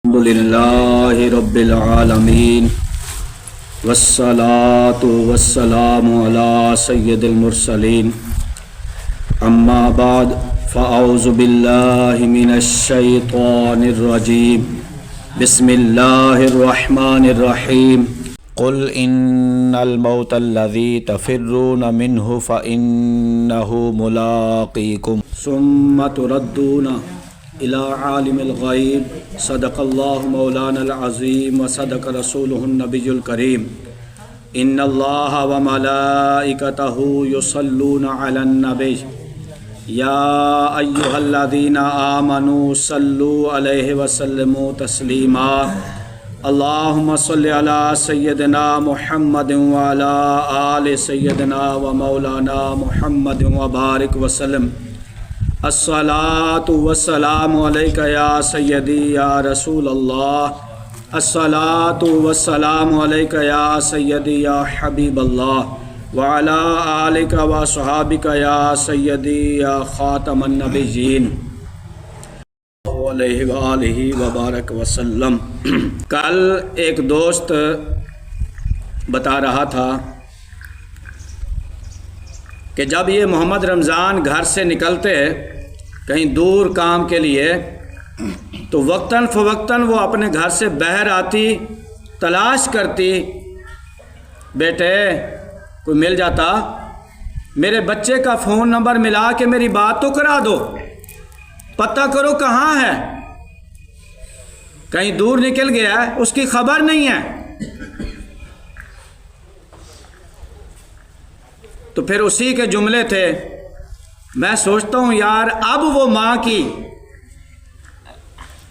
الحمدللہ رب العالمین والصلاة والسلام علی سید المرسلین اما بعد فاعوذ باللہ من الشیطان الرجیم بسم اللہ الرحمن الرحیم قل ان الموت الذی تفرون منہ فإنہ ملاقیکم ثم تردون الى عالم الغیب صدق اللہ مولانا العظیم وصدق رسولہ النبی الکریم ان اللہ وملائکتہ یصلون علی النبی یا ایہا الذین آمنوا صلوا علیہ وسلموا تسلیما اللہم صل علی سیدنا محمد وعلی آل سیدنا ومولانا محمد وبارک وسلم الصلاۃ والسلام علیک یا سیدی یا رسول اللہ الصلاۃ والسلام علیک یا سیدی یا حبیب اللہ وعلی آلک و صحابک یا سیدی یا خاتم النبیین علیہ وآلہ وبارک وسلم۔ کل ایک دوست بتا رہا تھا کہ جب یہ محمد رمضان گھر سے نکلتے کہیں دور کام کے لیے تو وقتاً فوقتاً وہ اپنے گھر سے باہر آتی، تلاش کرتی، بیٹے کوئی مل جاتا، میرے بچے کا فون نمبر ملا کے میری بات تو کرا دو، پتہ کرو کہاں ہے، کہیں دور نکل گیا ہے، اس کی خبر نہیں ہے۔ تو پھر اسی کے جملے تھے، میں سوچتا ہوں یار اب وہ ماں کی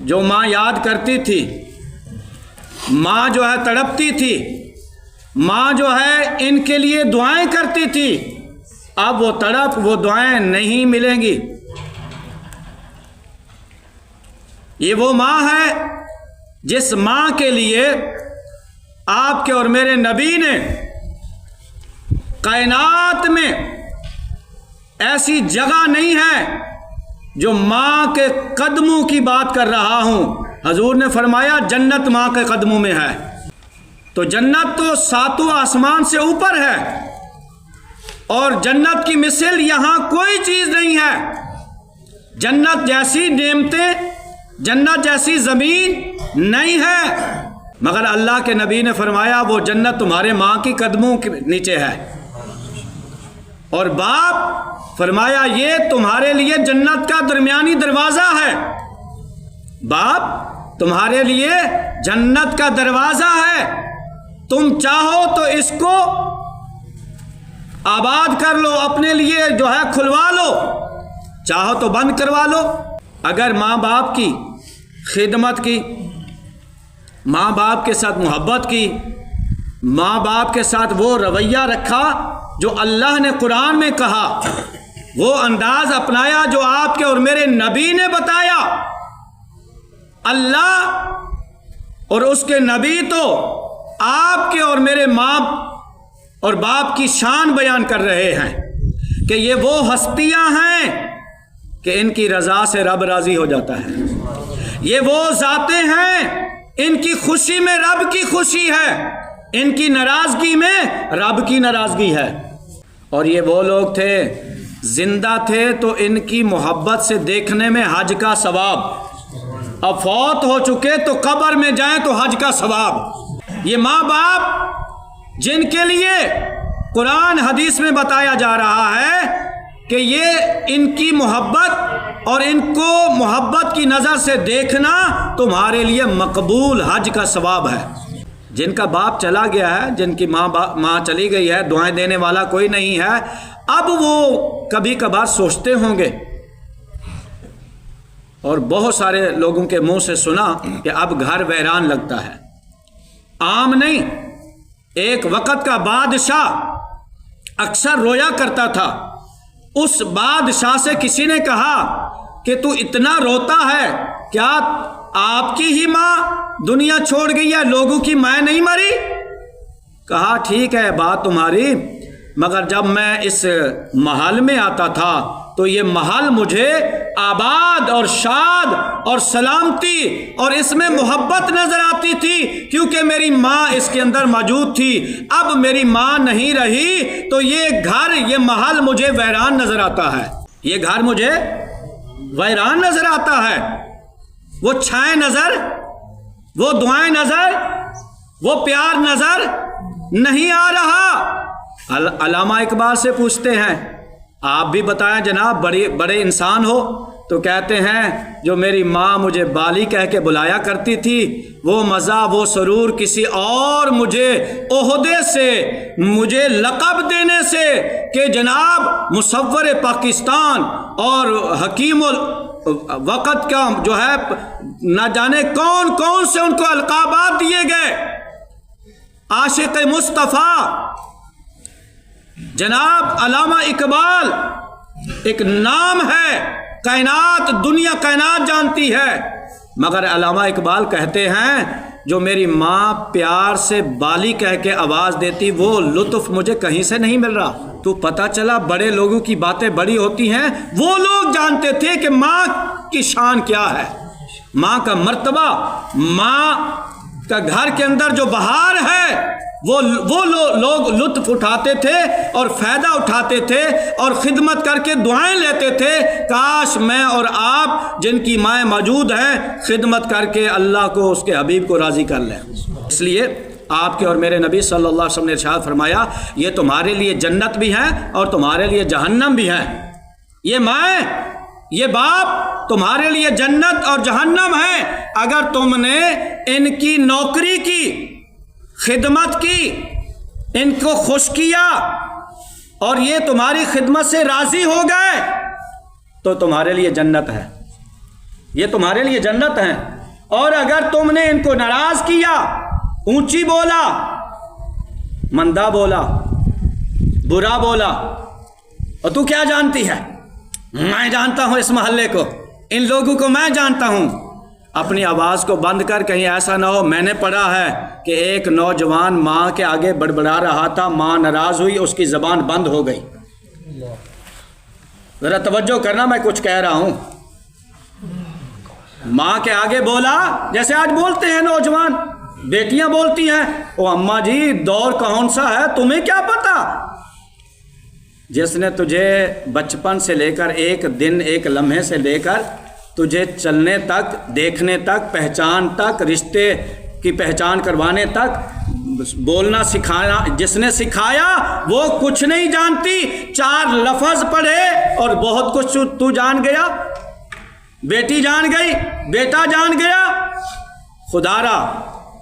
جو ماں یاد کرتی تھی، ماں جو ہے تڑپتی تھی، ماں جو ہے ان کے لیے دعائیں کرتی تھی، اب وہ تڑپ وہ دعائیں نہیں ملیں گی۔ یہ وہ ماں ہے جس ماں کے لیے آپ کے اور میرے نبی نے کائنات میں ایسی جگہ نہیں ہے جو ماں کے قدموں کی بات کر رہا ہوں۔ حضور نے فرمایا جنت ماں کے قدموں میں ہے، تو جنت تو ساتوں آسمان سے اوپر ہے، اور جنت کی مثل یہاں کوئی چیز نہیں ہے۔ جنت جیسی نعمتیں، جنت جیسی زمین نہیں ہے، مگر اللہ کے نبی نے فرمایا وہ جنت تمہارے ماں کی قدموں کے نیچے ہے۔ اور باپ فرمایا یہ تمہارے لیے جنت کا درمیانی دروازہ ہے، باپ تمہارے لیے جنت کا دروازہ ہے، تم چاہو تو اس کو آباد کر لو، اپنے لیے جو ہے کھلوا لو، چاہو تو بند کروا لو۔ اگر ماں باپ کی خدمت کی، ماں باپ کے ساتھ محبت کی، ماں باپ کے ساتھ وہ رویہ رکھا جو اللہ نے قرآن میں کہا، وہ انداز اپنایا جو آپ کے اور میرے نبی نے بتایا، اللہ اور اس کے نبی تو آپ کے اور میرے ماں اور باپ کی شان بیان کر رہے ہیں کہ یہ وہ ہستیاں ہیں کہ ان کی رضا سے رب راضی ہو جاتا ہے، یہ وہ ذاتیں ہیں ان کی خوشی میں رب کی خوشی ہے، ان کی ناراضگی میں رب کی ناراضگی ہے۔ اور یہ وہ لوگ تھے زندہ تھے تو ان کی محبت سے دیکھنے میں حج کا ثواب، اب فوت ہو چکے تو قبر میں جائیں تو حج کا ثواب۔ یہ ماں باپ جن کے لیے قرآن حدیث میں بتایا جا رہا ہے کہ یہ ان کی محبت اور ان کو محبت کی نظر سے دیکھنا تمہارے لیے مقبول حج کا ثواب ہے۔ جن کا باپ چلا گیا ہے، جن کی ماں چلی گئی ہے، دعائیں دینے والا کوئی نہیں ہے، اب وہ کبھی کبھار سوچتے ہوں گے، اور بہت سارے لوگوں کے منہ سے سنا کہ اب گھر ویران لگتا ہے۔ عام نہیں، ایک وقت کا بادشاہ اکثر رویا کرتا تھا، اس بادشاہ سے کسی نے کہا کہ تو اتنا روتا ہے، کیا آپ کی ہی ماں دنیا چھوڑ گئی ہے، لوگوں کی ماں نہیں مری؟ کہا ٹھیک ہے بات تمہاری، مگر جب میں اس محل میں آتا تھا تو یہ محل مجھے آباد اور شاد اور سلامتی اور اس میں محبت نظر آتی تھی، کیونکہ میری ماں اس کے اندر موجود تھی۔ اب میری ماں نہیں رہی تو یہ گھر، یہ محل مجھے ویران نظر آتا ہے، یہ گھر مجھے ویران نظر آتا ہے۔ وہ چھائیں نظر، وہ دعائیں نظر، وہ پیار نظر نہیں آ رہا۔ علامہ اقبال سے پوچھتے ہیں، آپ بھی بتائیں جناب، بڑے انسان ہو، تو کہتے ہیں جو میری ماں مجھے بالی کہہ کے بلایا کرتی تھی، وہ مزہ وہ سرور کسی اور مجھے عہدے سے، مجھے لقب دینے سے کہ جناب مصور پاکستان اور حکیم وقت کا جو ہے نہ جانے کون کون سے ان کو القابات دیے گئے۔ عاشق مصطفیٰ جناب علامہ اقبال ایک نام ہے، کائنات، دنیا کائنات جانتی ہے، مگر علامہ اقبال کہتے ہیں جو میری ماں پیار سے بالی کہہ کے آواز دیتی، وہ لطف مجھے کہیں سے نہیں مل رہا۔ تو پتہ چلا بڑے لوگوں کی باتیں بڑی ہوتی ہیں، وہ لوگ جانتے تھے کہ ماں کی شان کیا ہے، ماں کا مرتبہ، ماں کا گھر کے اندر جو بہار ہے وہ لوگ لطف اٹھاتے تھے اور فائدہ اٹھاتے تھے اور خدمت کر کے دعائیں لیتے تھے۔ کاش میں اور آپ جن کی مائیں موجود ہیں خدمت کر کے اللہ کو، اس کے حبیب کو راضی کر لیں۔ اس لیے آپ کے اور میرے نبی صلی اللہ علیہ وسلم نے ارشاد فرمایا، یہ تمہارے لیے جنت بھی ہے اور تمہارے لیے جہنم بھی ہے۔ یہ مائیں، یہ باپ تمہارے لیے جنت اور جہنم ہے اگر تم نے ان کی نوکری کی، خدمت کی، ان کو خوش کیا اور یہ تمہاری خدمت سے راضی ہو گئے تو تمہارے لیے جنت ہے، یہ تمہارے لیے جنت ہے۔ اور اگر تم نے ان کو ناراض کیا، اونچی بولا، مندہ بولا، برا بولا، اور تو کیا جانتی ہے؟ میں جانتا ہوں اس محلے کو، ان لوگوں کو میں جانتا ہوں۔ اپنی آواز کو بند کر، کہیں ایسا نہ ہو۔ میں نے پڑھا ہے کہ ایک نوجوان ماں کے آگے بڑبڑا رہا تھا، ماں ناراض ہوئی، اس کی زبان بند ہو گئی۔ ذرا توجہ کرنا، میں کچھ کہہ رہا ہوں۔ ماں کے آگے بولا، جیسے آج بولتے ہیں نوجوان، بیٹیاں بولتی ہیں، او اماں جی دور کون سا ہے، تمہیں کیا پتا؟ جس نے تجھے بچپن سے لے کر ایک دن، ایک لمحے سے لے کر تجھے چلنے تک، دیکھنے تک، پہچان تک، رشتے کی پہچان کروانے تک، بولنا سکھانا جس نے سکھایا، وہ کچھ نہیں جانتی۔ 4 لفظ پڑھے اور بہت کچھ تو جان گیا، بیٹی جان گئی، بیٹا جان گیا۔ خدا را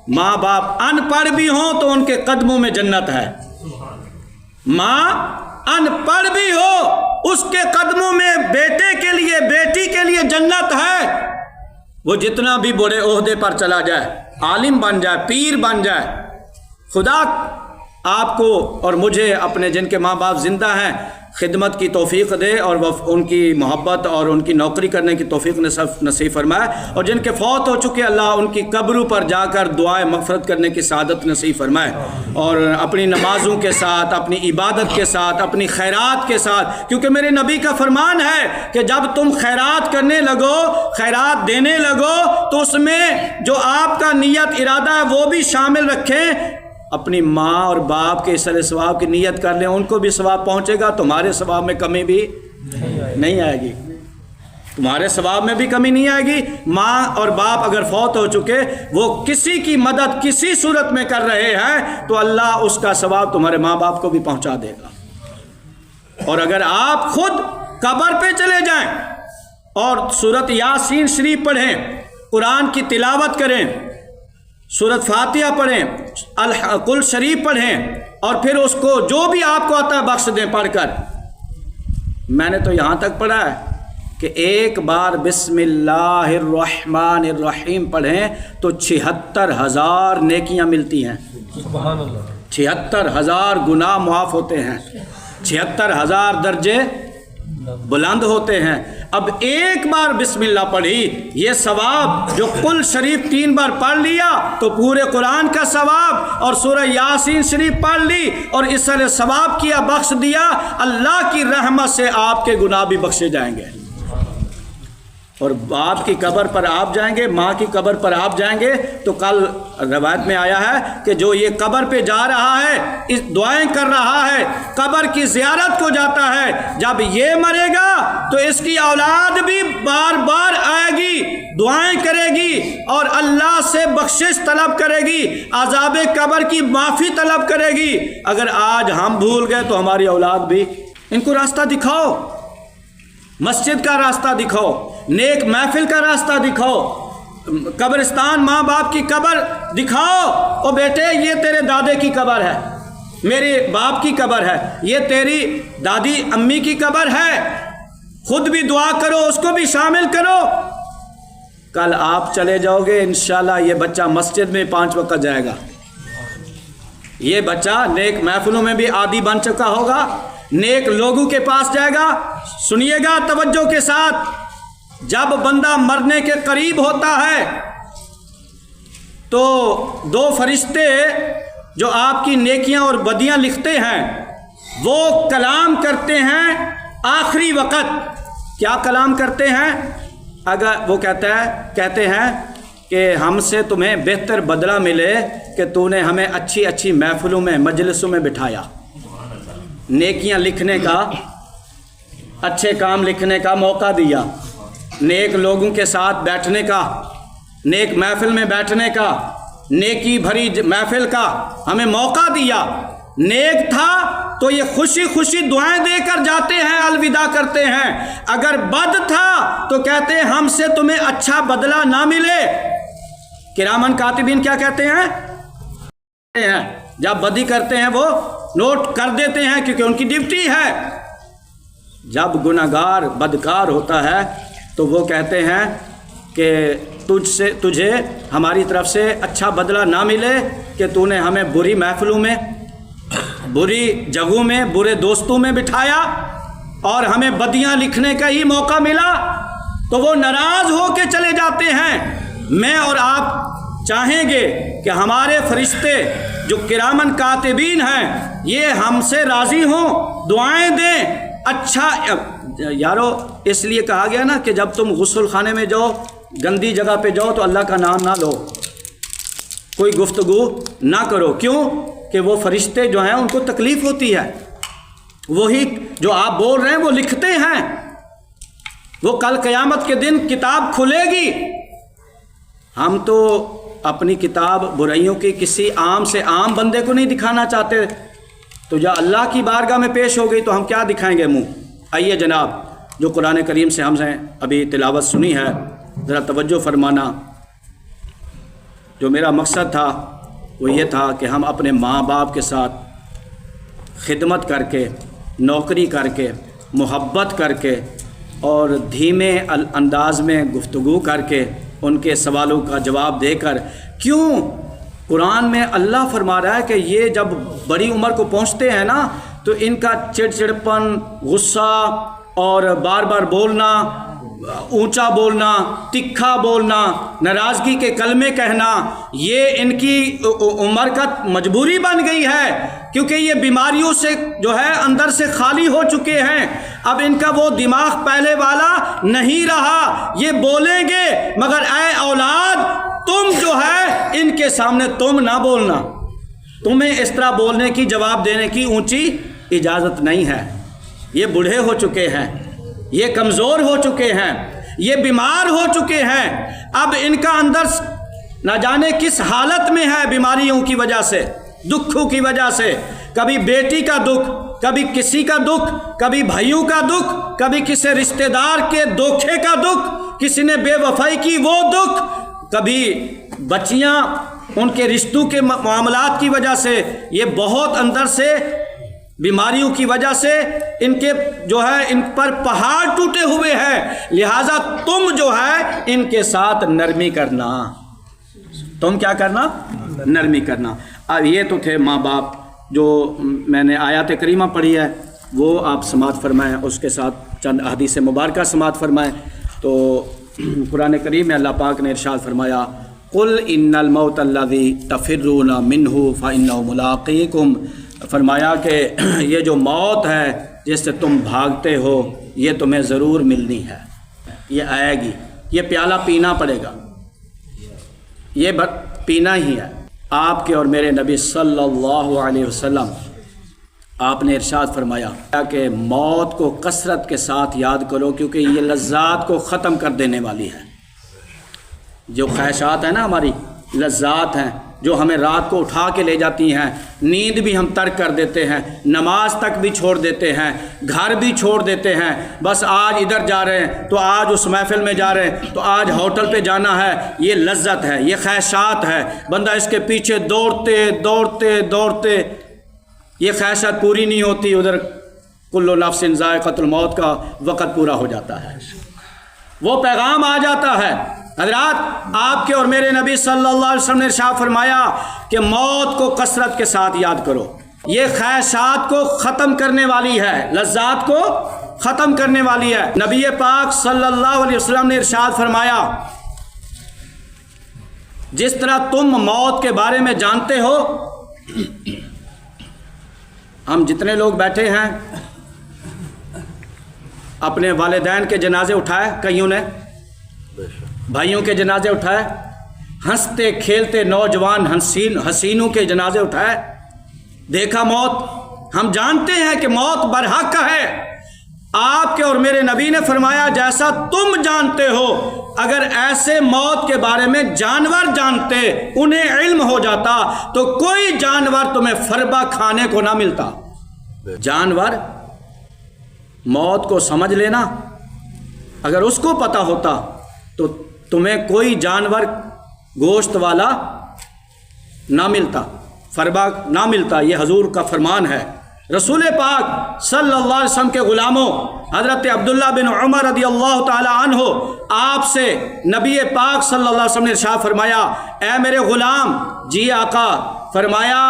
ماں باپ ان پڑھ بھی ہوں تو ان کے قدموں میں جنت ہے۔ ماں ان پڑھ بھی ہو، اس کے قدموں میں بیٹے کے لیے، بیٹی کے لیے جنت ہے۔ وہ جتنا بھی بڑے عہدے پر چلا جائے، عالم بن جائے، پیر بن جائے، خدا آپ کو اور مجھے اپنے جن کے ماں باپ زندہ ہیں خدمت کی توفیق دے اور ان کی محبت اور ان کی نوکری کرنے کی توفیق نصیب فرمائے، اور جن کے فوت ہو چکے اللہ ان کی قبروں پر جا کر دعائے مغفرت کرنے کی سعادت نصیب فرمائے، اور اپنی نمازوں کے ساتھ، اپنی عبادت کے ساتھ، اپنی خیرات کے ساتھ، کیونکہ میرے نبی کا فرمان ہے کہ جب تم خیرات کرنے لگو، خیرات دینے لگو، تو اس میں جو آپ کا نیت ارادہ ہے وہ بھی شامل رکھیں۔ اپنی ماں اور باپ کے اصل ثواب کی نیت کر لیں، ان کو بھی ثواب پہنچے گا، تمہارے ثواب میں کمی بھی نہیں آئے گی، تمہارے ثواب میں بھی کمی نہیں آئے گی۔ ماں اور باپ اگر فوت ہو چکے، وہ کسی کی مدد کسی صورت میں کر رہے ہیں تو اللہ اس کا ثواب تمہارے ماں باپ کو بھی پہنچا دے گا۔ اور اگر آپ خود قبر پہ چلے جائیں اور سورۃ یاسین شریف پڑھیں، قرآن کی تلاوت کریں، سورۃ فاتحہ پڑھیں، القل شریف پڑھیں، اور پھر اس کو جو بھی آپ کو آتا ہے بخش دیں پڑھ کر۔ میں نے تو یہاں تک پڑھا ہے کہ ایک بار بسم اللہ الرحمن الرحیم پڑھیں تو 76,000 نیکیاں ملتی ہیں، 76,000 گناہ معاف ہوتے ہیں، 76,000 درجے بلند ہوتے ہیں۔ اب ایک بار بسم اللہ پڑھی، یہ ثواب جو کل شریف 3 بار پڑھ لیا تو پورے قرآن کا ثواب، اور سورہ یاسین شریف پڑھ لی اور اس طرح ثواب کیا، بخش دیا، اللہ کی رحمت سے آپ کے گناہ بھی بخشے جائیں گے۔ اور باپ کی قبر پر آپ جائیں گے، ماں کی قبر پر آپ جائیں گے تو کل روایت میں آیا ہے کہ جو یہ قبر پہ جا رہا ہے، اس دعائیں کر رہا ہے، قبر کی زیارت کو جاتا ہے، جب یہ مرے گا تو اس کی اولاد بھی بار بار آئے گی، دعائیں کرے گی اور اللہ سے بخشش طلب کرے گی، عذاب قبر کی معافی طلب کرے گی۔ اگر آج ہم بھول گئے تو ہماری اولاد بھی، ان کو راستہ دکھاؤ، مسجد کا راستہ دکھاؤ، نیک محفل کا راستہ دکھاؤ، قبرستان ماں باپ کی قبر دکھاؤ، او بیٹے یہ تیرے دادے کی قبر ہے، میرے باپ کی قبر ہے، یہ تیری دادی امی کی قبر ہے، خود بھی دعا کرو، اس کو بھی شامل کرو۔ کل آپ چلے جاؤ گے انشاءاللہ یہ بچہ مسجد میں 5 وقت جائے گا، یہ بچہ نیک محفلوں میں بھی عادی بن چکا ہوگا، نیک لوگوں کے پاس جائے گا۔ سنیے گا توجہ کے ساتھ، جب بندہ مرنے کے قریب ہوتا ہے تو 2 فرشتے جو آپ کی نیکیاں اور بدیاں لکھتے ہیں وہ کلام کرتے ہیں آخری وقت۔ کیا کلام کرتے ہیں؟ اگر وہ کہتے ہیں کہ ہم سے تمہیں بہتر بدلہ ملے کہ تو نے ہمیں اچھی اچھی محفلوں میں مجلسوں میں بٹھایا، نیکیاں لکھنے کا، اچھے کام لکھنے کا موقع دیا، نیک لوگوں کے ساتھ بیٹھنے کا، نیک محفل میں بیٹھنے کا، نیکی بھری محفل کا ہمیں موقع دیا۔ نیک تھا تو یہ خوشی خوشی دعائیں دے کر جاتے ہیں، الوداع کرتے ہیں۔ اگر بد تھا تو کہتے ہیں ہم سے تمہیں اچھا بدلہ نہ ملے۔ کرامن کاتبین کیا کہتے ہیں؟ جب بدی کرتے ہیں وہ نوٹ کر دیتے ہیں کیونکہ ان کی ڈیوٹی ہے۔ جب گناہگار بدکار ہوتا ہے تو وہ کہتے ہیں کہ تجھے ہماری طرف سے اچھا بدلہ نہ ملے کہ تو نے ہمیں بری محفلوں میں، بری جگہوں میں، برے دوستوں میں بٹھایا اور ہمیں بدیاں لکھنے کا ہی موقع ملا، تو وہ ناراض ہو کے چلے جاتے ہیں۔ میں اور آپ چاہیں گے کہ ہمارے فرشتے جو کرامن کاتبین ہیں یہ ہم سے راضی ہوں، دعائیں دیں۔ اچھا یارو اس لیے کہا گیا نا کہ جب تم غسل خانے میں جاؤ، گندی جگہ پہ جاؤ تو اللہ کا نام نہ لو، کوئی گفتگو نہ کرو۔ کیوں؟ کہ وہ فرشتے جو ہیں ان کو تکلیف ہوتی ہے، وہی جو آپ بول رہے ہیں وہ لکھتے ہیں، وہ کل قیامت کے دن کتاب کھلے گی۔ ہم تو اپنی کتاب برائیوں کی کسی عام سے عام بندے کو نہیں دکھانا چاہتے، تو جب اللہ کی بارگاہ میں پیش ہو گئی تو ہم کیا دکھائیں گے منہ؟ آئیے جناب، جو قرآن کریم سے ہم نے ابھی تلاوت سنی ہے ذرا توجہ فرمانا۔ جو میرا مقصد تھا وہ یہ تھا کہ ہم اپنے ماں باپ کے ساتھ خدمت کر کے، نوکری کر کے، محبت کر کے اور دھیمے انداز میں گفتگو کر کے ان کے سوالوں کا جواب دے کر، کیوں قرآن میں اللہ فرما رہا ہے کہ یہ جب بڑی عمر کو پہنچتے ہیں نا تو ان کا چڑچڑپن، غصہ اور بار بار بولنا، اونچا بولنا، تکھا بولنا، ناراضگی کے کلمے کہنا، یہ ان کی عمر کا مجبوری بن گئی ہے، کیونکہ یہ بیماریوں سے جو ہے اندر سے خالی ہو چکے ہیں۔ اب ان کا وہ دماغ پہلے والا نہیں رہا، یہ بولیں گے، مگر اے اولاد تم جو ہے ان کے سامنے تم نہ بولنا، تمہیں اس طرح بولنے کی، جواب دینے کی اونچی اجازت نہیں ہے۔ یہ بوڑھے ہو چکے ہیں، یہ کمزور ہو چکے ہیں، یہ بیمار ہو چکے ہیں۔ اب ان کا اندر نہ جانے کس حالت میں ہے، بیماریوں کی وجہ سے، دکھوں کی وجہ سے، کبھی بیٹی کا دکھ، کبھی کسی کا دکھ، کبھی بھائیوں کا دکھ، کبھی کسی رشتہ دار کے دھوکے کا دکھ، کسی نے بے وفائی کی وہ دکھ، کبھی بچیاں ان کے رشتوں کے معاملات کی وجہ سے، یہ بہت اندر سے بیماریوں کی وجہ سے ان کے جو ہے ان پر پہاڑ ٹوٹے ہوئے ہیں۔ لہٰذا تم جو ہے ان کے ساتھ نرمی کرنا، تم کیا کرنا؟ نرمی کرنا۔ اب یہ تو تھے ماں باپ، جو میں نے آیات کریمہ پڑھی ہے وہ آپ سماعت فرمائیں، اس کے ساتھ چند احادیث مبارکہ سماعت فرمائیں۔ تو قرآن کریم میں اللہ پاک نے ارشاد فرمایا قل ان الموت الذی تفرون منہ فانہ ملاقیکم، فرمایا کہ یہ جو موت ہے جس سے تم بھاگتے ہو یہ تمہیں ضرور ملنی ہے، یہ آئے گی، یہ پیالہ پینا پڑے گا، یہ پینا ہی ہے۔ آپ کے اور میرے نبی صلی اللہ علیہ وسلم آپ نے ارشاد فرمایا کہ موت کو کثرت کے ساتھ یاد کرو، کیونکہ یہ لذات کو ختم کر دینے والی ہے۔ جو خواہشات ہیں نا، ہماری لذات ہیں جو ہمیں رات کو اٹھا کے لے جاتی ہیں، نیند بھی ہم ترک کر دیتے ہیں، نماز تک بھی چھوڑ دیتے ہیں، گھر بھی چھوڑ دیتے ہیں، بس آج ادھر جا رہے ہیں تو آج اس محفل میں جا رہے ہیں تو آج ہوٹل پہ جانا ہے، یہ لذت ہے، یہ خواہشات ہے۔ بندہ اس کے پیچھے دوڑتے دوڑتے دوڑتے یہ خواہشات پوری نہیں ہوتی، ادھر کل نفس ذائقۃ الموت کا وقت پورا ہو جاتا ہے، وہ پیغام آ جاتا ہے۔ حضرات، آپ کے اور میرے نبی صلی اللہ علیہ وسلم نے ارشاد فرمایا کہ موت کو کثرت کے ساتھ یاد کرو، یہ خواہشات کو ختم کرنے والی ہے، لذات کو ختم کرنے والی ہے۔ نبی پاک صلی اللہ علیہ وسلم نے ارشاد فرمایا جس طرح تم موت کے بارے میں جانتے ہو، ہم جتنے لوگ بیٹھے ہیں اپنے والدین کے جنازے اٹھائے، کئیوں نے بھائیوں کے جنازے اٹھائے، ہنستے کھیلتے نوجوان حسینوں کے جنازے اٹھائے، دیکھا موت، ہم جانتے ہیں کہ موت برحق ہے۔ آپ کے اور میرے نبی نے فرمایا جیسا تم جانتے ہو، اگر ایسے موت کے بارے میں جانور جانتے، انہیں علم ہو جاتا تو کوئی جانور تمہیں فربہ کھانے کو نہ ملتا۔ جانور موت کو سمجھ لینا، اگر اس کو پتہ ہوتا تو تمہیں کوئی جانور گوشت والا نہ ملتا، فربہ نہ ملتا، یہ حضور کا فرمان ہے۔ رسول پاک صلی اللہ علیہ وسلم کے غلاموں حضرت عبداللہ بن عمر رضی اللہ تعالی عنہ آپ سے نبی پاک صلی اللہ علیہ وسلم نے ارشاد فرمایا اے میرے غلام، جی آقا، فرمایا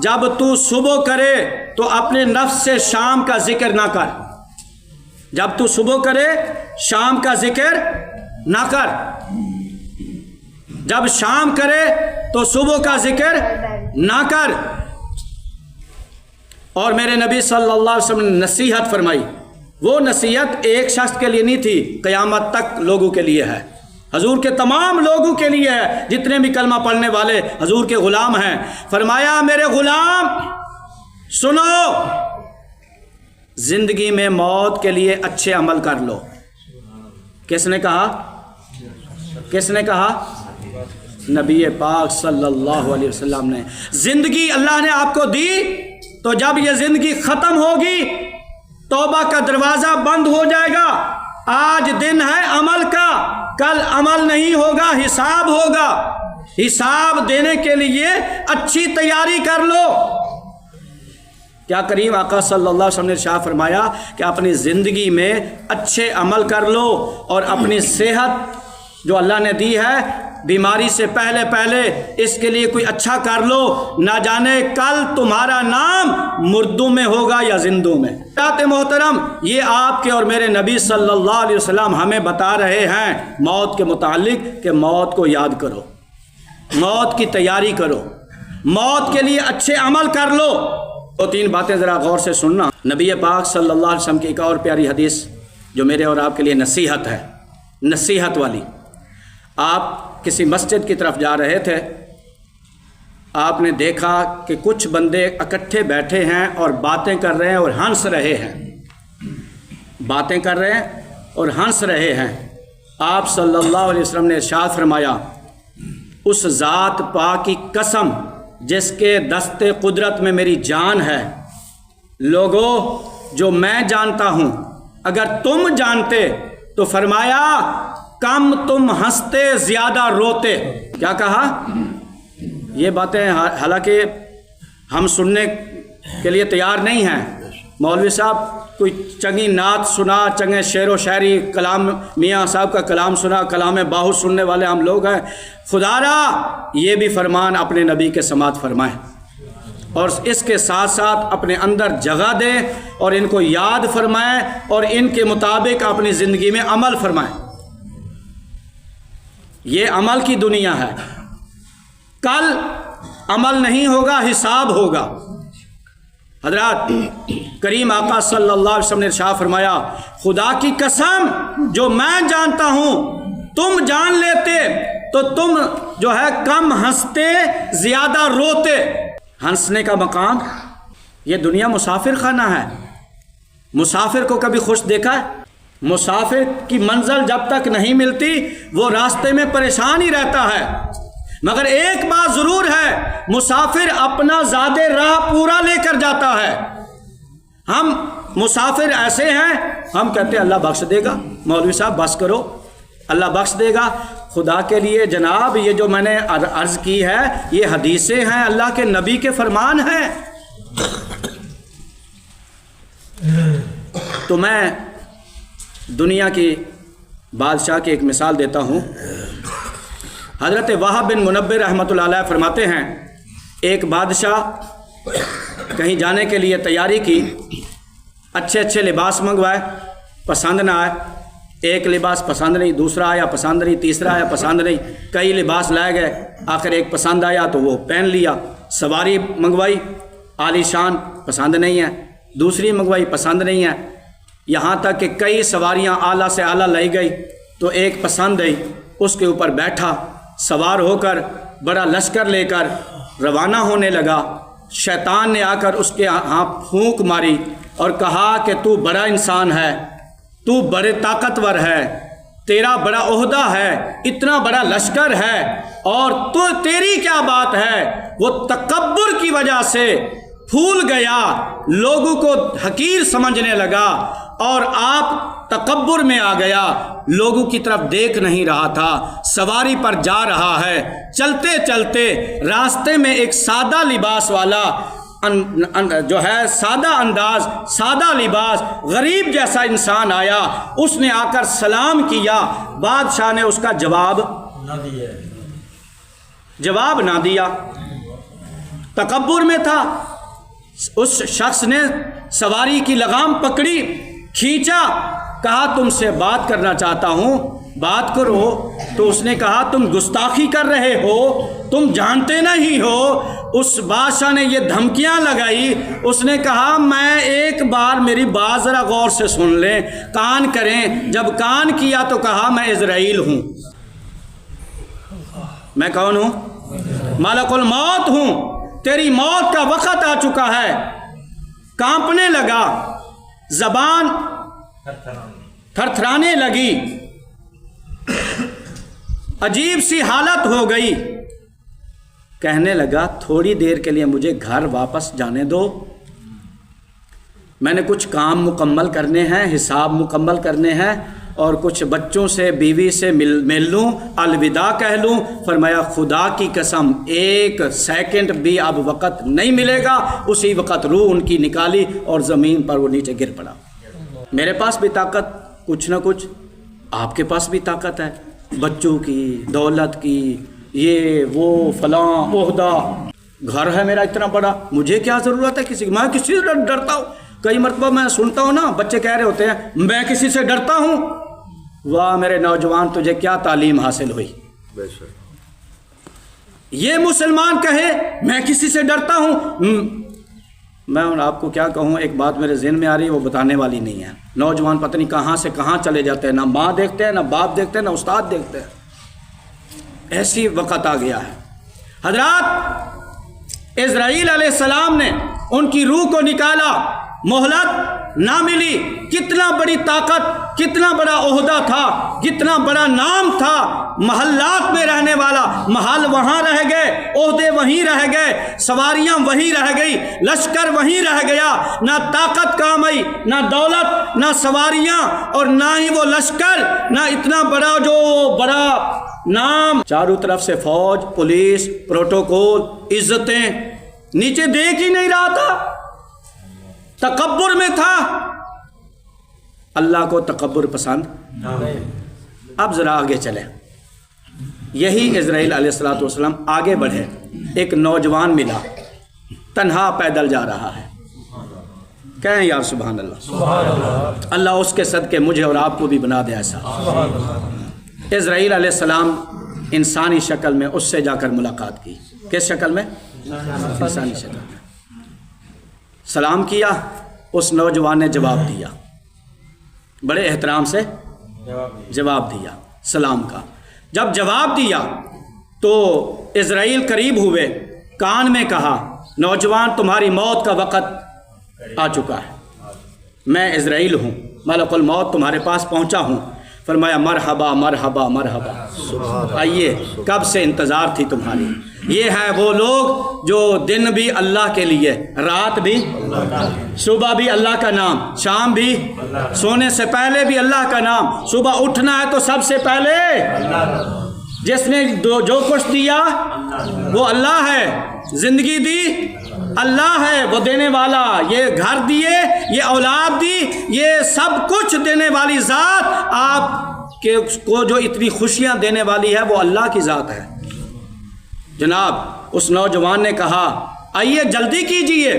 جب تو صبح کرے تو اپنے نفس سے شام کا ذکر نہ کر، جب تو صبح کرے شام کا ذکر نہ کر، جب شام کرے تو صبح کا ذکر نہ کر۔ اور میرے نبی صلی اللہ علیہ وسلم نے نصیحت فرمائی، وہ نصیحت ایک شخص کے لیے نہیں تھی، قیامت تک لوگوں کے لیے ہے، حضور کے تمام لوگوں کے لیے ہے، جتنے بھی کلمہ پڑھنے والے حضور کے غلام ہیں۔ فرمایا میرے غلام سنو، زندگی میں موت کے لیے اچھے عمل کر لو۔ کس نے کہا؟ کس نے کہا؟ نبی پاک صلی اللہ علیہ وسلم نے۔ زندگی اللہ نے آپ کو دی تو جب یہ زندگی ختم ہوگی توبہ کا دروازہ بند ہو جائے گا۔ آج دن ہے عمل کا، کل عمل نہیں ہوگا، حساب ہوگا۔ حساب دینے کے لیے اچھی تیاری کر لو۔ کیا کریم آقا صلی اللہ علیہ وسلم نے ارشاد فرمایا کہ اپنی زندگی میں اچھے عمل کر لو، اور اپنی صحت جو اللہ نے دی ہے بیماری سے پہلے اس کے لیے کوئی اچھا کر لو، نہ جانے کل تمہارا نام مردوں میں ہوگا یا زندوں میں۔ محترم، یہ آپ کے اور میرے نبی صلی اللہ علیہ وسلم ہمیں بتا رہے ہیں موت کے متعلق کہ موت کو یاد کرو، موت کی تیاری کرو، موت کے لیے اچھے عمل کر لو۔ دو تین باتیں ذرا غور سے سننا۔ نبی پاک صلی اللہ علیہ وسلم کی ایک اور پیاری حدیث جو میرے اور آپ کے لیے نصیحت ہے، نصیحت والی۔ آپ کسی مسجد کی طرف جا رہے تھے، آپ نے دیکھا کہ کچھ بندے اکٹھے بیٹھے ہیں اور باتیں کر رہے ہیں اور ہنس رہے ہیں، باتیں کر رہے ہیں اور ہنس رہے ہیں۔ آپ صلی اللہ علیہ وسلم نے ارشاد فرمایا اس ذات پاک کی قسم جس کے دست قدرت میں میری جان ہے، لوگو جو میں جانتا ہوں اگر تم جانتے تو فرمایا کم تم ہنستے زیادہ روتے۔ کیا کہا؟ یہ باتیں حالانکہ ہم سننے کے لیے تیار نہیں ہیں۔ مولوی صاحب کوئی چنگی نعت سنا، چنگے شعر و شاعری، کلام میاں صاحب کا کلام سنا، کلام باہو سننے والے ہم لوگ ہیں۔ خدا را یہ بھی فرمان اپنے نبی کے سماعت فرمائیں۔ اور اس کے ساتھ ساتھ اپنے اندر جگہ دیں اور ان کو یاد فرمائیں اور ان کے مطابق اپنی زندگی میں عمل فرمائیں۔ یہ عمل کی دنیا ہے، کل عمل نہیں ہوگا، حساب ہوگا۔ حضرات کریم آقا صلی اللہ علیہ وسلم نے ارشاد فرمایا، خدا کی قسم جو میں جانتا ہوں تم جان لیتے تو تم جو ہے کم ہنستے زیادہ روتے۔ ہنسنے کا مقام، یہ دنیا مسافر خانہ ہے۔ مسافر کو کبھی خوش دیکھا ہے؟ مسافر کی منزل جب تک نہیں ملتی وہ راستے میں پریشان ہی رہتا ہے، مگر ایک بات ضرور ہے، مسافر اپنا زادِ راہ پورا لے کر جاتا ہے۔ ہم مسافر ایسے ہیں، ہم کہتے ہیں اللہ بخش دے گا، مولوی صاحب بس کرو، اللہ بخش دے گا۔ خدا کے لیے جناب یہ جو میں نے عرض کی ہے یہ حدیثیں ہیں، اللہ کے نبی کے فرمان ہیں۔ تو میں دنیا کی بادشاہ کی ایک مثال دیتا ہوں۔ حضرت وہب بن منبہ رحمۃ اللہ علیہ فرماتے ہیں، ایک بادشاہ کہیں جانے کے لیے تیاری کی، اچھے اچھے لباس منگوائے، پسند نہ آئے، ایک لباس پسند نہیں، دوسرا آیا پسند نہیں، تیسرا آیا پسند نہیں، کئی لباس لائے گئے، آخر ایک پسند آیا تو وہ پہن لیا۔ سواری منگوائی عالی شان، پسند نہیں ہے، دوسری منگوائی پسند نہیں ہے، یہاں تک کہ کئی سواریاں اعلیٰ سے اعلیٰ لائی گئی تو ایک پسند آئی، اس کے اوپر بیٹھا، سوار ہو کر بڑا لشکر لے کر روانہ ہونے لگا۔ شیطان نے آ کر اس کے ہاں پھونک ماری اور کہا کہ تو بڑا انسان ہے، تو بڑے طاقتور ہے، تیرا بڑا عہدہ ہے، اتنا بڑا لشکر ہے، اور تو تیری کیا بات ہے؟ وہ تکبر کی وجہ سے پھول گیا، لوگوں کو حقیر سمجھنے لگا اور آپ تکبر میں آ گیا، لوگوں کی طرف دیکھ نہیں رہا تھا، سواری پر جا رہا ہے۔ چلتے چلتے راستے میں ایک سادہ لباس والا جو ہے سادہ انداز، سادہ لباس، غریب جیسا انسان آیا، اس نے آ کر سلام کیا، بادشاہ نے اس کا جواب نہ دیا، تکبر میں تھا۔ اس شخص نے سواری کی لگام پکڑی، کھینچا، کہا تم سے بات کرنا چاہتا ہوں، بات کرو۔ تو اس نے کہا تم گستاخی کر رہے ہو، تم جانتے نہیں ہو۔ اس بادشاہ نے یہ دھمکیاں لگائی، اس نے کہا میں ایک بار میری بات ذرا غور سے سن لیں، کان کریں۔ جب کان کیا تو کہا میں عزرائیل ہوں۔ میں کون ہوں؟ ملک الموت ہوں، تیری موت کا وقت آ چکا ہے۔ کانپنے لگا، زبان تھرتھرانے لگی، عجیب سی حالت ہو گئی۔ کہنے لگا تھوڑی دیر کے لیے مجھے گھر واپس جانے دو، میں نے کچھ کام مکمل کرنے ہیں، حساب مکمل کرنے ہیں، اور کچھ بچوں سے بیوی سے مل لوں، الوداع کہہ لوں۔ فرمایا خدا کی قسم ایک سیکنڈ بھی اب وقت نہیں ملے گا۔ اسی وقت روح ان کی نکالی اور زمین پر وہ نیچے گر پڑا۔ میرے پاس بھی طاقت کچھ نہ کچھ، آپ کے پاس بھی طاقت ہے، بچوں کی، دولت کی، یہ وہ فلاں عہدہ، گھر ہے میرا اتنا بڑا، مجھے کیا ضرورت ہے کسی کی؟ میں کسی سے ڈرتا ہوں؟ کئی مرتبہ میں سنتا ہوں نا، بچے کہہ رہے ہوتے ہیں میں کسی سے ڈرتا ہوں۔ واہ میرے نوجوان، تجھے کیا تعلیم حاصل ہوئی؟ یہ مسلمان کہے میں کسی سے ڈرتا ہوں۔ میں آپ کو کیا کہوں، ایک بات میرے ذہن میں آ رہی ہے، وہ بتانے والی نہیں ہے۔ نوجوان پتہ نہیں کہاں سے کہاں چلے جاتے ہیں، نہ ماں دیکھتے ہیں، نہ باپ دیکھتے ہیں، نہ استاد دیکھتے ہیں۔ ایسی وقت آ گیا ہے۔ حضرات اسرائیل علیہ السلام نے ان کی روح کو نکالا، مہلت نہ ملی۔ کتنا بڑی طاقت، کتنا بڑا عہدہ تھا، کتنا بڑا نام تھا، محلات میں رہنے والا، محل وہاں رہ گئے، عہدے وہیں رہ گئے، سواریاں وہیں رہ گئی، لشکر وہیں رہ گیا، نہ طاقت کام آئی، نہ دولت، نہ سواریاں، اور نہ ہی وہ لشکر، نہ اتنا بڑا جو بڑا نام، چاروں طرف سے فوج، پولیس، پروٹوکول، عزتیں، نیچے دیکھ ہی نہیں رہا تھا، تکبر میں تھا۔ اللہ کو تکبر پسند۔ اب ذرا آگے چلیں، یہی اسرائیل علیہ السلام آگے بڑھے، ایک نوجوان ملا، تنہا پیدل جا رہا ہے. کہیں یار سبحان اللہ. اللہ اس کے صدقے مجھے اور آپ کو بھی بنا دے ایسا. اسرائیل علیہ السلام انسانی شکل میں اس سے جا کر ملاقات کی. کس شکل میں؟ انسانی شکل میں. سلام کیا. اس نوجوان نے جواب دیا, بڑے احترام سے جواب دیا سلام کا. جب جواب دیا تو اسرائیل قریب ہوئے, کان میں کہا, نوجوان تمہاری موت کا وقت آ چکا ہے, میں اسرائیل ہوں, ملک الموت تمہارے پاس پہنچا ہوں. فرمایا مرحبا مرحبا مرحبا, آئیے, کب سے انتظار تھی تمہاری. یہ ہے وہ لوگ جو دن بھی اللہ کے لیے, رات بھی, صبح بھی اللہ کا نام, شام بھی, سونے سے پہلے بھی اللہ کا نام. صبح اٹھنا ہے تو سب سے پہلے جس نے جو کچھ دیا وہ اللہ ہے, زندگی دی اللہ ہے, وہ دینے والا. یہ گھر دیے, یہ اولاد دی, یہ سب کچھ دینے والی ذات آپ کے کو جو اتنی خوشیاں دینے والی ہے وہ اللہ کی ذات ہے. جناب اس نوجوان نے کہا آئیے جلدی کیجئے,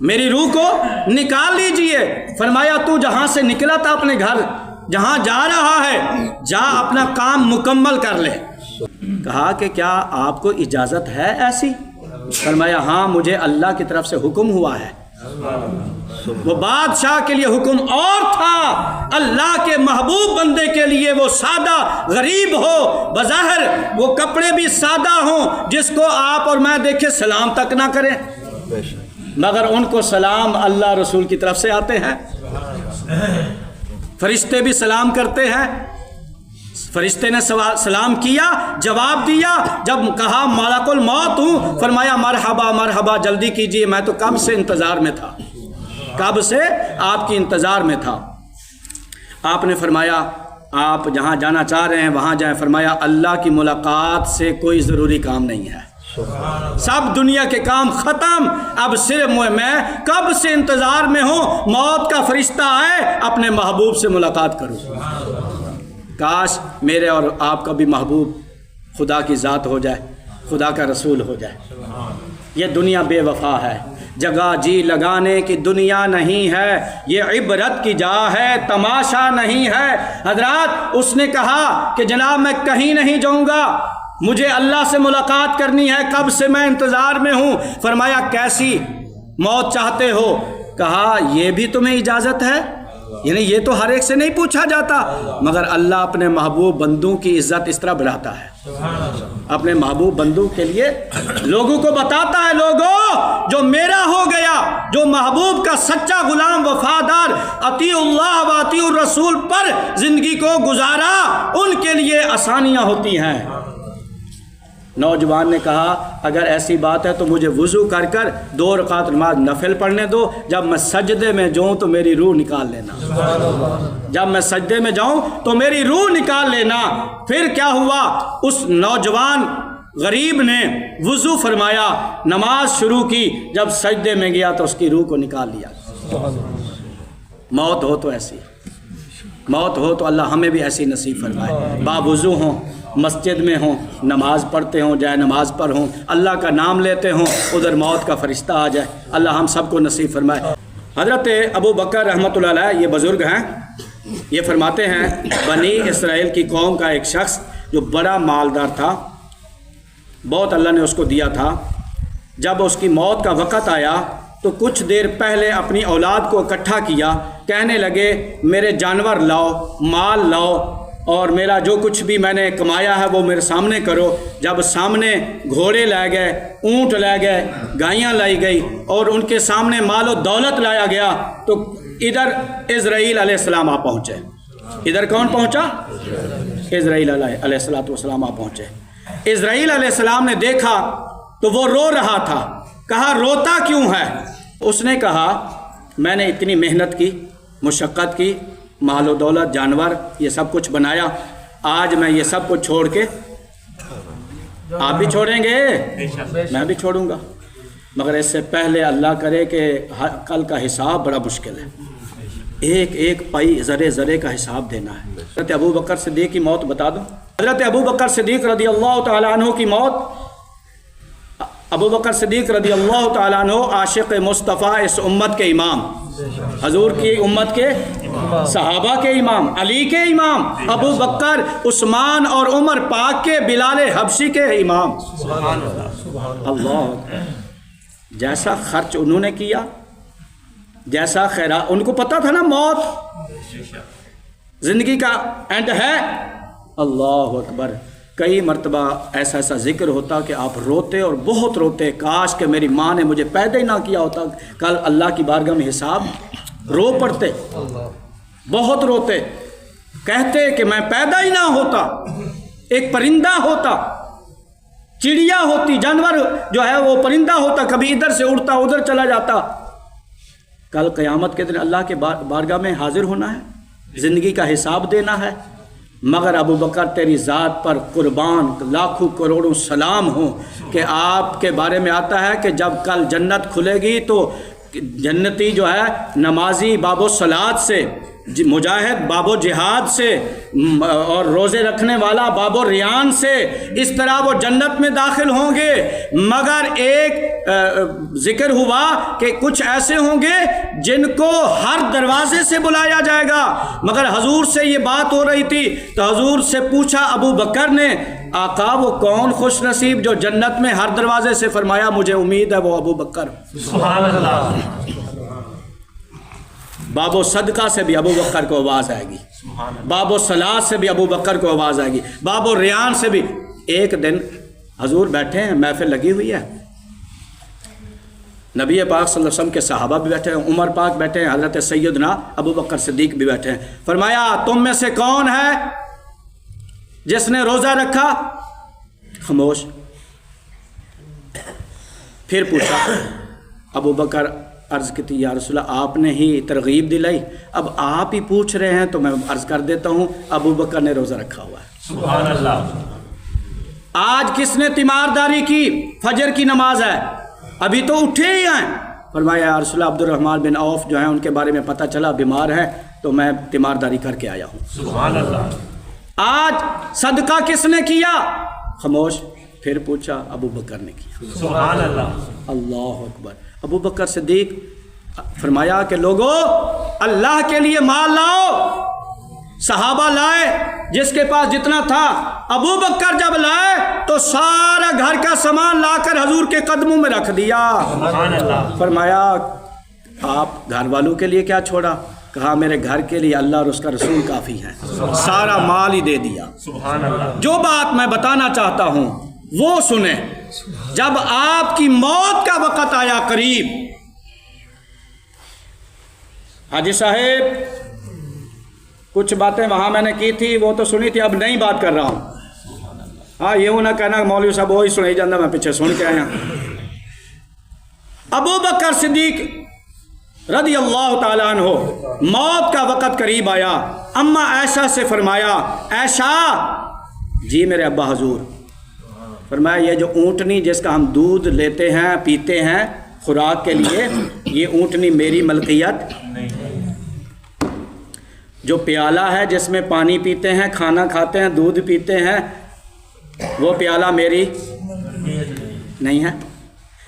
میری روح کو نکال لیجئے. فرمایا تو جہاں سے نکلا تھا اپنے گھر, جہاں جا رہا ہے, جا اپنا کام مکمل کر لے. کہا کہ کیا آپ کو اجازت ہے ایسی؟ فرمایا ہاں, مجھے اللہ کی طرف سے حکم ہوا ہے. وہ بادشاہ کے لیے حکم اور تھا, اللہ کے محبوب بندے کے لیے وہ سادہ غریب ہو, بظاہر وہ کپڑے بھی سادہ ہوں, جس کو آپ اور میں دیکھیں سلام تک نہ کریں, مگر ان کو سلام اللہ رسول کی طرف سے آتے ہیں. فرشتے بھی سلام کرتے ہیں. فرشتے نے سلام کیا, جواب دیا. جب کہا ملک الموت ہوں, فرمایا مرحبا مرحبا, جلدی کیجئے, میں تو کب سے انتظار میں تھا, کب سے آپ کی انتظار میں تھا. آپ نے فرمایا آپ جہاں جانا چاہ رہے ہیں وہاں جائیں. فرمایا اللہ کی ملاقات سے کوئی ضروری کام نہیں ہے, سب دنیا کے کام ختم, اب صرف میں کب سے انتظار میں ہوں, موت کا فرشتہ آئے, اپنے محبوب سے ملاقات کروں. کاش میرے اور آپ کا بھی محبوب خدا کی ذات ہو جائے, خدا کا رسول ہو جائے. یہ دنیا بے وفا ہے, جگہ جی لگانے کی دنیا نہیں ہے, یہ عبرت کی جا ہے, تماشا نہیں ہے. حضرات اس نے کہا کہ جناب میں کہیں نہیں جاؤں گا, مجھے اللہ سے ملاقات کرنی ہے, کب سے میں انتظار میں ہوں. فرمایا کیسی موت چاہتے ہو؟ کہا یہ بھی تمہیں اجازت ہے, یعنی یہ تو ہر ایک سے نہیں پوچھا جاتا, مگر اللہ اپنے محبوب بندوں کی عزت اس طرح بڑھاتا ہے, اپنے محبوب بندوں کے لیے لوگوں کو بتاتا ہے, لوگوں جو میرا ہو گیا, جو محبوب کا سچا غلام وفادار, اطیع اللہ و اطیع الرسول پر زندگی کو گزارا, ان کے لیے آسانیاں ہوتی ہیں. نوجوان نے کہا اگر ایسی بات ہے تو مجھے وضو کر کر 2 رکعت نماز نفل پڑھنے دو, جب میں سجدے میں جاؤں تو میری روح نکال لینا, جب میں سجدے میں جاؤں تو میری روح نکال لینا. پھر کیا ہوا, اس نوجوان غریب نے وضو فرمایا, نماز شروع کی, جب سجدے میں گیا تو اس کی روح کو نکال لیا. موت ہو تو ایسی, موت ہو تو اللہ ہمیں بھی ایسی نصیب فرمائے. باوضو ہوں, مسجد میں ہوں, نماز پڑھتے ہوں, جائے نماز پر ہوں, اللہ کا نام لیتے ہوں, ادھر موت کا فرشتہ آ جائے. اللہ ہم سب کو نصیب فرمائے. حضرت ابو بکر رحمۃ اللہ علیہ یہ بزرگ ہیں, یہ فرماتے ہیں بنی اسرائیل کی قوم کا ایک شخص جو بڑا مالدار تھا, بہت اللہ نے اس کو دیا تھا. جب اس کی موت کا وقت آیا تو کچھ دیر پہلے اپنی اولاد کو اکٹھا کیا, کہنے لگے میرے جانور لاؤ, مال لاؤ, اور میرا جو کچھ بھی میں نے کمایا ہے وہ میرے سامنے کرو. جب سامنے گھوڑے لائے گئے, اونٹ لائے گئے, گائیاں لائی گئی, اور ان کے سامنے مال و دولت لایا گیا, تو ادھر اسرائیل علیہ السلام آ پہنچے. ادھر کون پہنچا؟ اسرائیل علیہ السلام آ پہنچے. اسرائیل علیہ السلام نے دیکھا تو وہ رو رہا تھا. کہا روتا کیوں ہے؟ اس نے کہا میں نے اتنی محنت کی, مشقت کی, مال و دولت, جانور, یہ سب کچھ بنایا, آج میں یہ سب کچھ چھوڑ کے, آپ بھی چھوڑیں گے, میں بھی چھوڑوں گا, مگر اس سے پہلے اللہ کرے کہ کل کا حساب بڑا مشکل ہے, ایک ایک پائی ذرے ذرے کا حساب دینا ہے. حضرت ابو بکر صدیق کی موت بتا دو. حضرت ابو بکر صدیق رضی اللہ تعالیٰ عنہ کی موت ابو بکر صدیق رضی اللہ تعالیٰ عنہ عاشق مصطفیٰ اس امت کے امام، حضور کی امت کے صحابہ کے امام، علی کے امام، ابو بکر، عثمان اور عمر پاک کے، بلال حبشی کے امام. اللہ، جیسا خرچ انہوں نے کیا، جیسا خیرات، ان کو پتا تھا نا موت زندگی کا اینڈ ہے. اللہ اکبر. کئی مرتبہ ایسا ذکر ہوتا کہ آپ روتے اور بہت روتے، کاش کہ میری ماں نے مجھے پیدا ہی نہ کیا ہوتا، کل اللہ کی بارگاہ میں حساب. رو پڑتے، بہت روتے، کہتے کہ میں پیدا ہی نہ ہوتا، ایک پرندہ ہوتا، چڑیا ہوتی، جانور جو ہے وہ پرندہ ہوتا، کبھی ادھر سے اڑتا ادھر چلا جاتا. کل قیامت کے دن اللہ کے بارگاہ میں حاضر ہونا ہے، زندگی کا حساب دینا ہے. مگر ابو بکر تیری ذات پر قربان لاکھوں کروڑوں سلام ہوں کہ آپ کے بارے میں آتا ہے کہ جب کل جنت کھلے گی تو جنتی جو ہے نمازی باب الصلاۃ سے، مجاہد باب و جہاد سے، اور روزے رکھنے والا باب و ریان سے، اس طرح وہ جنت میں داخل ہوں گے. مگر ایک ذکر ہوا کہ کچھ ایسے ہوں گے جن کو ہر دروازے سے بلایا جائے گا. مگر حضور سے یہ بات ہو رہی تھی تو حضور سے پوچھا ابو بکر نے، آقا وہ کون خوش نصیب جو جنت میں ہر دروازے سے؟ فرمایا مجھے امید ہے وہ ابو بکر. سبحان اللہ. باب و صدقہ سے بھی ابو بکر کو آواز آئے گی، باب و صلاۃ سے بھی ابو بکر کو آواز آئے گی، باب و ریان سے بھی. ایک دن حضور بیٹھے ہیں، محفل لگی ہوئی ہے، نبی پاک صلی اللہ علیہ وسلم کے صحابہ بھی بیٹھے ہیں، عمر پاک بیٹھے ہیں، حضرت سیدنا ابو بکر صدیق بھی بیٹھے ہیں. فرمایا تم میں سے کون ہے جس نے روزہ رکھا؟ خاموش. پھر پوچھا، ابو بکر عرض کی تھی یا رسول اللہ آپ نے ہی ترغیب دلائی، اب آپ ہی پوچھ رہے ہیں تو میں عرض کر دیتا ہوں ابو بکر نے روزہ رکھا ہوا ہے. سبحان اللہ. آج کس نے تیمارداری کی؟ فجر کی نماز ہے، ابھی تو اٹھے ہی ہیں. فرمایا یا رسول اللہ عبد الرحمن بن عوف جو ہیں ان کے بارے میں پتہ چلا بیمار ہیں تو میں تیمارداری کر کے آیا ہوں. سبحان اللہ. آج صدقہ کس نے کیا؟ خاموش. پھر پوچھا ابو بکر نے کیا. سبحان اللہ. اللہ اکبر. ابو بکر صدیق فرمایا کہ لوگوں اللہ کے لیے مال لاؤ. صحابہ لائے جس کے پاس جتنا تھا. ابو بکر جب لائے تو سارا گھر کا سامان لا کر حضور کے قدموں میں رکھ دیا. سبحان اللہ. فرمایا آپ گھر والوں کے لیے کیا چھوڑا؟ کہا میرے گھر کے لیے اللہ اور اس کا رسول کافی ہے. سارا مال ہی دے دیا. سبحان اللہ. جو بات میں بتانا چاہتا ہوں وہ سنیں. جب آپ کی موت کا وقت آیا قریب، حاجی صاحب کچھ باتیں وہاں میں نے کی تھی وہ تو سنی تھی، اب نئی بات کر رہا ہوں. ہاں یہ نہ کہنا مولوی صاحب وہی سنائی جانا میں پیچھے سن کے آیا. ابو بکر صدیق رضی اللہ تعالیٰ عنہ موت کا وقت قریب آیا. اما عائشہ سے فرمایا عائشہ جی میرے ابا حضور. فرمایا یہ جو اونٹنی جس کا ہم دودھ لیتے ہیں پیتے ہیں خوراک کے لیے، یہ اونٹنی میری ملکیت نہیں. جو پیالہ ہے جس میں پانی پیتے ہیں، کھانا کھاتے ہیں، دودھ پیتے ہیں، وہ پیالہ میری نہیں ہے.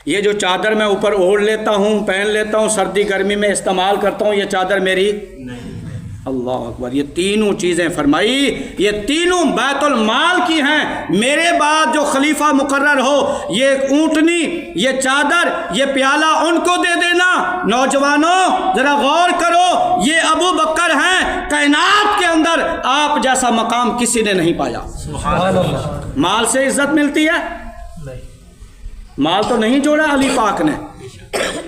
یہ جو چادر میں اوپر اوڑھ لیتا ہوں، پہن لیتا ہوں، سردی گرمی میں استعمال کرتا ہوں، یہ چادر میری نہیں. اللہ اکبر. یہ تینوں چیزیں فرمائی، یہ تینوں بیت المال کی ہیں. میرے بعد جو خلیفہ مقرر ہو یہ اونٹنی، یہ چادر، یہ پیالہ ان کو دے دینا. نوجوانوں ذرا غور کرو، یہ ابو بکر ہیں. کائنات کے اندر آپ جیسا مقام کسی نے نہیں پایا. سبحان اللہ. مال سے عزت ملتی ہے؟ مال تو نہیں جوڑا علی پاک نے.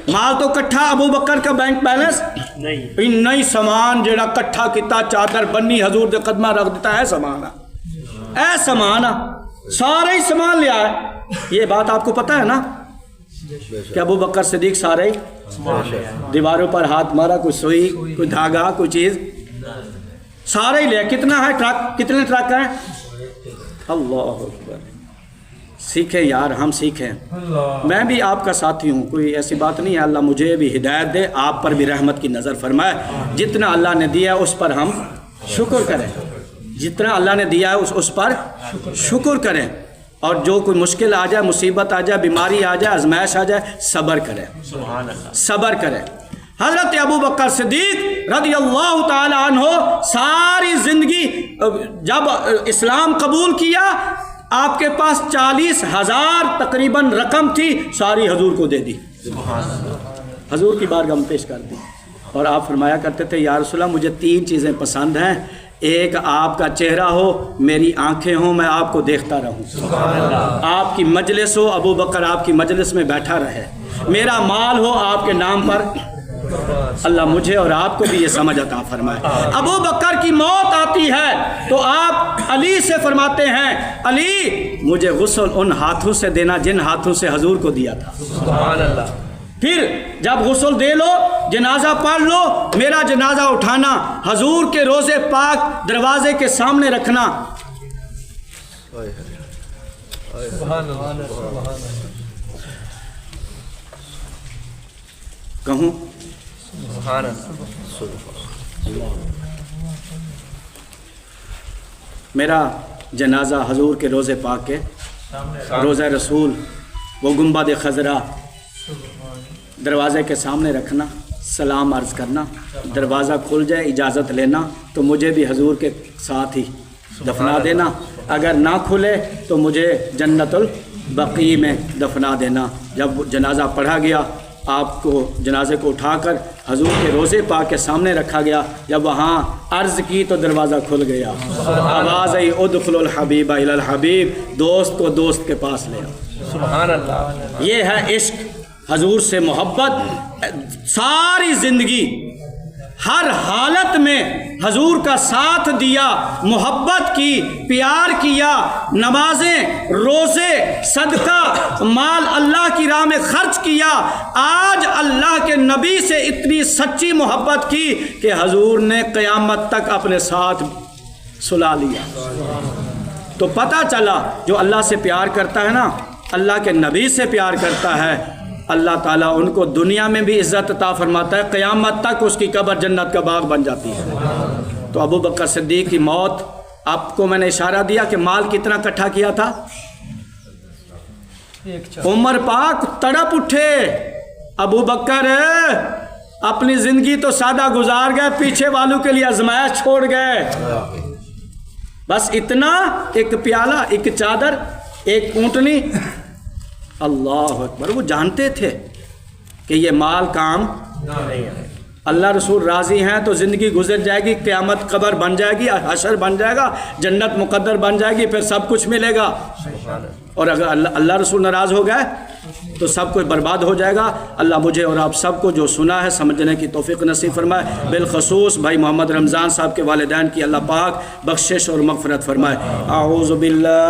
مال تو کٹھا ابو بکر کا بینک بیلنس نہیں. سامان جڑا کٹھا کیتا چادر بنی حضور دے قدمہ رکھ دیتا ہے. سامان اے سامان سارے ہی سامان لیا ہے. یہ بات آپ کو پتہ ہے نا کہ ابو بکر صدیق سارے ہی دیواروں پر ہاتھ مارا، کوئی سوئی، کوئی دھاگا، کوئی چیز سارے ہی لیا. کتنا ہے ٹرک؟ کتنے ٹرک ہیں؟ اللہ اکبر. سیکھیں یار، ہم سیکھیں. میں بھی آپ کا ساتھی ہوں، کوئی ایسی بات نہیں ہے. اللہ مجھے بھی ہدایت دے، آپ پر بھی رحمت کی نظر فرمائے. جتنا اللہ نے دیا ہے اس پر ہم شکر کریں. جتنا اللہ نے دیا ہے اس پر شکر کریں. اور جو کوئی مشکل آ جائے، مصیبت آ جائے، بیماری آ جائے، آزمائش آ جائے، صبر کرے، سبحان اللہ، صبر کرے۔ حضرت ابو بکر صدیق رضی اللہ تعالی عنہ ساری زندگی جب اسلام قبول کیا، آپ کے پاس 40,000 تقریباً رقم تھی، ساری حضور کو دے دی، سبحان اللہ، حضور کی بارگاہ میں پیش کر دی۔ اور آپ فرمایا کرتے تھے یا رسول اللہ مجھے 3 چیزیں پسند ہیں، ایک آپ کا چہرہ ہو، میری آنکھیں ہوں، میں آپ کو دیکھتا رہوں، سبحان اللہ، آپ کی مجلس ہو، ابو بکر آپ کی مجلس میں بیٹھا رہے، میرا مال ہو آپ کے نام پر۔ اللہ مجھے اور آپ کو بھی یہ سمجھ عطا فرمائے۔ ابو بکر کی موت آتی ہے تو آپ علی سے فرماتے ہیں علی مجھے غسل ان ہاتھوں سے دینا جن ہاتھوں سے حضور کو دیا تھا، سبحان اللہ، پھر جب غسل دے لو، جنازہ پڑھ لو، میرا جنازہ اٹھانا، حضور کے روضے پاک دروازے کے سامنے رکھنا۔ کہوں سبحان اللہ، میرا جنازہ حضور کے روضے پاک کے روضہ رسول وہ گنبد خضرا دروازے کے سامنے رکھنا، سلام عرض کرنا، دروازہ کھل جائے اجازت لینا تو مجھے بھی حضور کے ساتھ ہی دفنا دینا، اگر نہ کھلے تو مجھے جنت البقیع میں دفنا دینا۔ جب جنازہ پڑھا گیا، آپ کو جنازے کو اٹھا کر حضور کے روضے پاک کے سامنے رکھا گیا، جب وہاں عرض کی تو دروازہ کھل گیا، آواز آئی ادخل الحبیب الی الحبیب، دوست کو دوست کے پاس لے آؤ۔ سبحان اللہ، یہ ہے عشق، حضور سے محبت، ساری زندگی ہر حالت میں حضور کا ساتھ دیا، محبت کی، پیار کیا، نمازیں، روزے، صدقہ، مال اللہ کی راہ میں خرچ کیا۔ آج اللہ کے نبی سے اتنی سچی محبت کی کہ حضور نے قیامت تک اپنے ساتھ سلا لیا۔ تو پتہ چلا جو اللہ سے پیار کرتا ہے نا، اللہ کے نبی سے پیار کرتا ہے، اللہ تعالیٰ ان کو دنیا میں بھی عزت عطا فرماتا ہے، قیامت تک اس کی قبر جنت کا باغ بن جاتی ہے۔ تو ابو بکر صدیق کی موت، آپ کو میں نے اشارہ دیا کہ مال کتنا اکٹھا کیا تھا، عمر پاک تڑپ اٹھے، ابو بکر اپنی زندگی تو سادہ گزار گئے، پیچھے والوں کے لیے آزمائش چھوڑ گئے، بس اتنا، ایک پیالہ، ایک چادر، ایک اونٹنی۔ اللہ اکبر، وہ جانتے تھے کہ یہ مال کام نہیں ہے، اللہ رسول راضی ہیں تو زندگی گزر جائے گی، قیامت قبر بن جائے گی، حشر بن جائے گا، جنت مقدر بن جائے گی، پھر سب کچھ ملے گا۔ اور اگر اللہ رسول ناراض ہو گئے تو سب کچھ برباد ہو جائے گا۔ اللہ مجھے اور آپ سب کو جو سنا ہے سمجھنے کی توفیق نصیب فرمائے، بالخصوص بھائی محمد رمضان صاحب کے والدین کی اللہ پاک بخشش اور مغفرت فرمائے۔ اعوذ باللہ